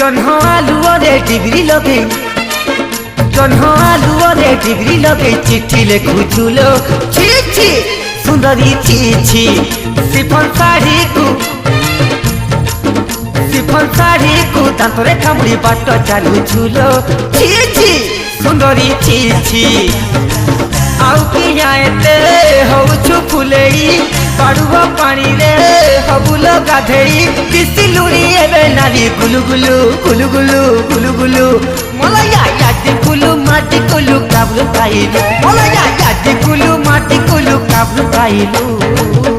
जन्ह आलुअरे degree लगे जन्ह आलुअरे degree लगे चिट्ठी लिखुचुलो छी छी सुंदरी छी छी सिफन साड़ी को दांतरे कामुड़ी बाट चलुचुलो छी छी सुंदरी छी छी आउ किया एते होउछु फुलेई पाड़ुआ पानी रे हबुल गाधेई किसी लुणी एबे नारी गुलु गुलु गुलु गुलु गुलु गुलु मलया यादी गुलु माटी गुलु काबलु पाइलु मलया यादी गुलु माटी गुलु काबलु पाइलु।